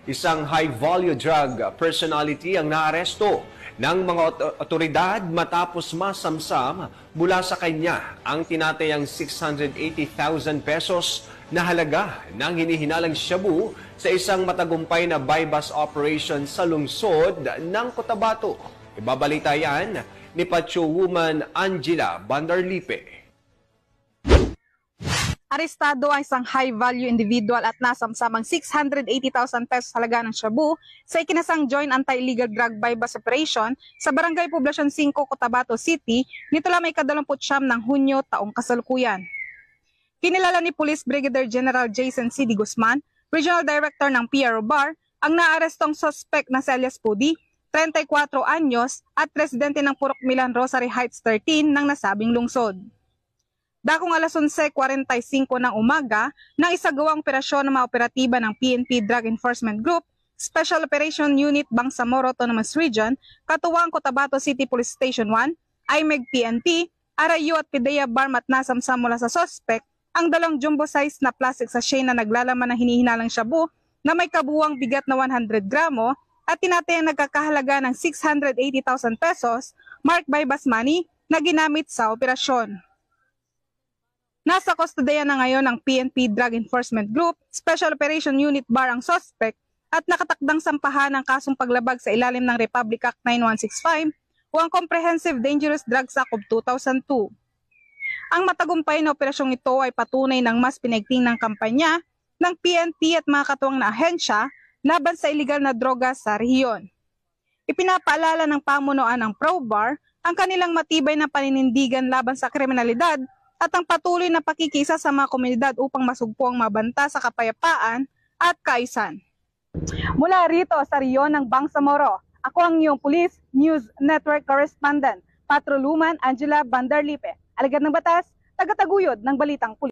Isang high-value drug personality ang naaresto ng mga otoridad matapos masamsam mula sa kanya ang tinatayang 680,000 pesos na halaga ng hinihinalang shabu sa isang matagumpay na buy-bust operation sa lungsod ng Cotabato. Ibabalita yan ni Pacho Woman Angela Bandarlipe. Arestado ang isang high-value individual at nasamsamang 680,000 pesos halaga ng shabu sa ikinasang Joint Anti-Illegal Drug Buy-Bust Operation sa Barangay Poblacion 5, Cotabato City nito lamang ika-29 ng Hunyo taong kasalukuyan. Kinilala ni Police Brigadier General Jason C. D. Guzman, Regional Director ng PRO BAR, ang naarestong suspect na si alias Pudi, 34 anyos at residente ng Purok Milan Rosary Heights 13 ng nasabing lungsod. Dakong alas 11:45 ng umaga, nang isagawang operasyon ng mga operatiba ng PNP Drug Enforcement Group, Special Operation Unit Bangsamoro Autonomous Region, katuwang Cotabato City Police Station 1, IMEG PNP, RIU at PIDEA BARM at nasamsam mula sa suspect ang dalawang jumbo-size na plastic sachet na naglalaman ng hinihinalang shabu na may kabuuang bigat na 100 gramo at tinatayang nagkakahalaga ng 680,000 pesos marked by bus money na ginamit sa operasyon. Nasa kustodiya na ngayon ng PNP Drug Enforcement Group, Special Operation Unit BAR ang suspect at nakatakdang sampahan ng kasong paglabag sa ilalim ng Republic Act 9165 o ang Comprehensive Dangerous Drugs Act of 2002. Ang matagumpay na operasyong ito ay patunay ng mas pinigting ng kampanya ng PNP at mga katuwang na ahensya laban sa iligal na droga sa rehiyon. Ipinapaalala ng pamunuan ng PRO-BAR ang kanilang matibay na paninindigan laban sa kriminalidad at ang patuloy na pakikisa sa mga komunidad upang masugpo ang mabanta sa kapayapaan at kaayusan. Mula rito sa rehiyon ng Bangsamoro, ako ang iyong Police News Network Correspondent, Patrol Woman Angela Bandarlipe, alagad ng batas, tagataguyod ng balitang pulis.